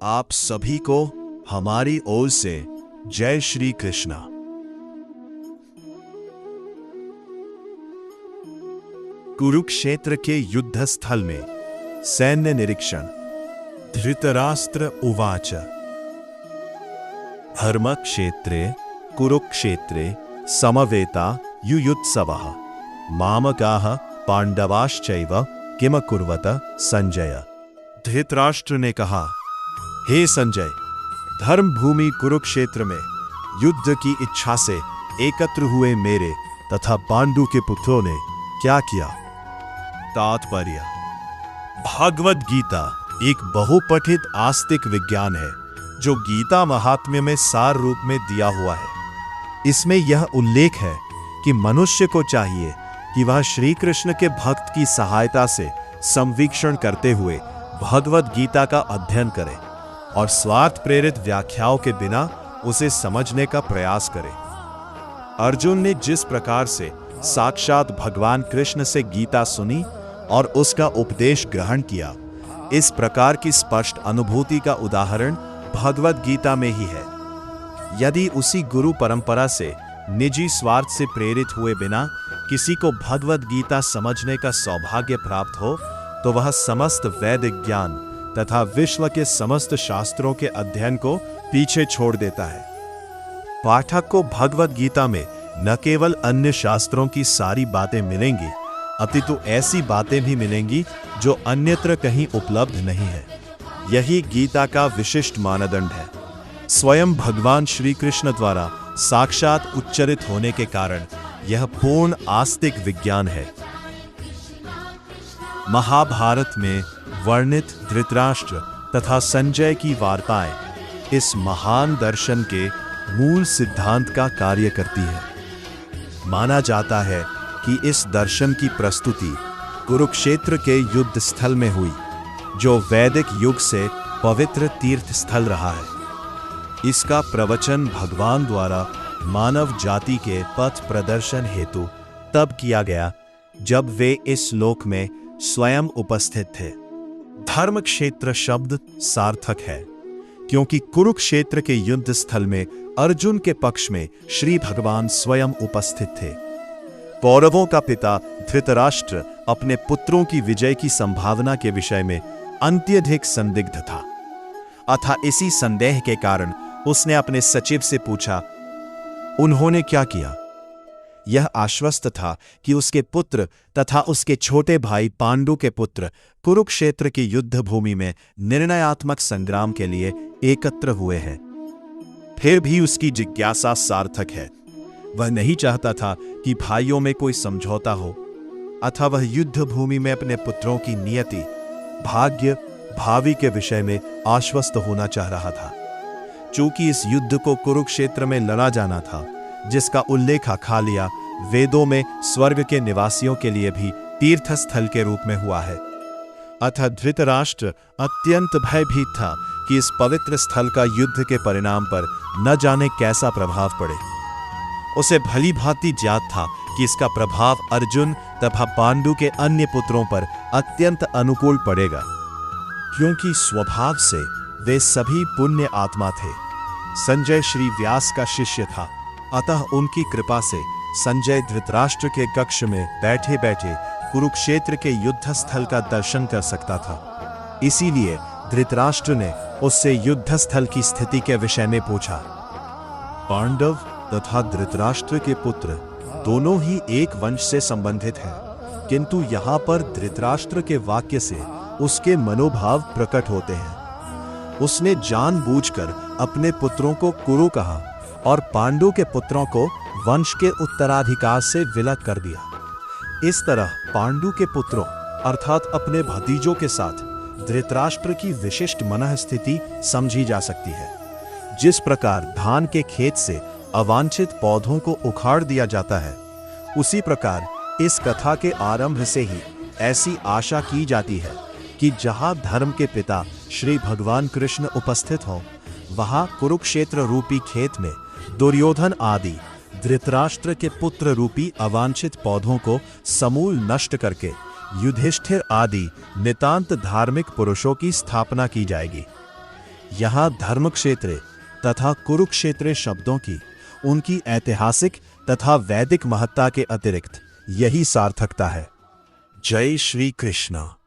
आप सभी को हमारी ओर से जय श्री कृष्णा। कुरुक्षेत्र के युद्ध स्थल में सैन्य निरीक्षण। धृतराष्ट्र उवाच धर्मक्षेत्रे कुरुक्षेत्रे समवेता युयुत्सवः मामकाः पांडवाश्चैव किम कुर्वत संजय। धृतराष्ट्र ने कहा, हे संजय, धर्म भूमि कुरुक्षेत्र में युद्ध की इच्छा से एकत्र हुए मेरे तथा पांडु के पुत्रों ने क्या किया। तात्पर्य: भागवत गीता एक बहुपठित आस्तिक विज्ञान है जो गीता महात्म्य में सार रूप में दिया हुआ है। इसमें यह उल्लेख है कि मनुष्य को चाहिए कि वह श्री कृष्ण के भक्त की सहायता से संवीक्षण करते हुए भगवत गीता का अध्ययन करे और स्वार्थ प्रेरित व्याख्याओं के बिना उसे समझने का प्रयास करे। अर्जुन ने जिस प्रकार से साक्षात भगवान कृष्ण से गीता सुनी और उसका उपदेश ग्रहण किया, इस प्रकार की स्पष्ट अनुभूति का उदाहरण भगवत गीता में ही है। यदि उसी गुरु परंपरा से निजी स्वार्थ से प्रेरित हुए बिना किसी को भगवत गीता समझने का सौभाग्य प्राप्त हो, तो वह समस्त वैदिक ज्ञान तथा विश्व के समस्त शास्त्रों के अध्ययन को पीछे छोड़ देता है। पाठक को भगवत गीता में न केवल अन्य शास्त्रों की सारी बातें मिलेंगी, अपितु ऐसी बातें भी मिलेंगी जो अन्यत्र कहीं उपलब्ध नहीं है। यही गीता का विशिष्ट मानदंड है। स्वयं भगवान श्री कृष्ण द्वारा साक्षात उच्चरित होने के कारण यह पूर्ण आस्तिक विज्ञान है। महाभारत में वर्णित धृतराष्ट्र तथा संजय की वार्ताएं इस महान दर्शन के मूल सिद्धांत का कार्य करती है। माना जाता है कि इस दर्शन की प्रस्तुति कुरुक्षेत्र के युद्ध स्थल में हुई, जो वैदिक युग से पवित्र तीर्थ स्थल रहा है। इसका प्रवचन भगवान द्वारा मानव जाति के पथ प्रदर्शन हेतु तब किया गया जब वे इस लोक में स्वयं उपस्थित थे। धर्म क्षेत्र शब्द सार्थक है क्योंकि कुरुक्षेत्र के युद्ध स्थल में अर्जुन के पक्ष में श्री भगवान स्वयं उपस्थित थे। कौरवों का पिता धृतराष्ट्र अपने पुत्रों की विजय की संभावना के विषय में अत्यधिक संदिग्ध था। अतः इसी संदेह के कारण उसने अपने सचिव से पूछा, उन्होंने क्या किया? यह आश्वस्त था कि उसके पुत्र तथा उसके छोटे भाई पांडु के पुत्र कुरुक्षेत्र की युद्ध भूमि में निर्णयात्मक संग्राम के लिए एकत्र हुए हैं। फिर भी उसकी जिज्ञासा सार्थक है। वह नहीं चाहता था कि भाइयों में कोई समझौता हो, अतः वह युद्ध भूमि में अपने पुत्रों की नियति, भाग्य, भावी के विषय में आश्वस्त होना चाह रहा था। चूंकि इस युद्ध को कुरुक्षेत्र में लड़ा जाना था, जिसका उल्लेख खालिया वेदों में स्वर्ग के निवासियों के लिए भी तीर्थ स्थल के रूप में हुआ है, अतः धृतराष्ट्र अत्यंत भयभीत था कि इस पवित्र स्थल का युद्ध के परिणाम पर न जाने कैसा प्रभाव पड़े। उसे भली भांति ज्ञात था कि इसका प्रभाव अर्जुन तथा पांडु के अन्य पुत्रों पर अत्यंत अनुकूल पड़ेगा, क्योंकि स्वभाव से वे सभी पुण्य आत्मा थे। संजय श्री व्यास का शिष्य था, अतः उनकी कृपा से संजय धृतराष्ट्र के कक्ष में बैठे बैठे कुरुक्षेत्र के युद्ध स्थल का दर्शन कर सकता था। इसीलिए धृतराष्ट्र ने उससे युद्ध स्थल की स्थिति के विषय में पूछा। पांडव तथा धृतराष्ट्र के पुत्र दोनों ही एक वंश से संबंधित हैं, किंतु यहाँ पर धृतराष्ट्र के वाक्य से उसके मनोभाव प्रकट होते हैं। उसने जानबूझकर अपने पुत्रों को कुरु कहा और पांडु के पुत्रों को वंश के उत्तराधिकार से विलग कर दिया। इस तरह पांडु के पुत्रों अर्थात अपने भतीजों के साथ धृतराष्ट्र की विशिष्ट मनःस्थिति समझी जा सकती है। जिस प्रकार धान के खेत से अवांछित पौधों को उखाड़ दिया जाता है, उसी प्रकार इस कथा के आरंभ से ही ऐसी आशा की जाती है कि जहां धर्म के पिता श्री भगवान कृष्ण उपस्थित हों, वहां कुरुक्षेत्र रूपी खेत में दुर्योधन आदि धृतराष्ट्र के पुत्र रूपी अवांछित पौधों को समूल नष्ट करके युधिष्ठिर आदि नितांत धार्मिक पुरुषों की स्थापना की जाएगी। यहाँ धर्मक्षेत्रे तथा कुरुक्षेत्रे शब्दों की उनकी ऐतिहासिक तथा वैदिक महत्ता के अतिरिक्त यही सार्थकता है। जय श्री कृष्ण।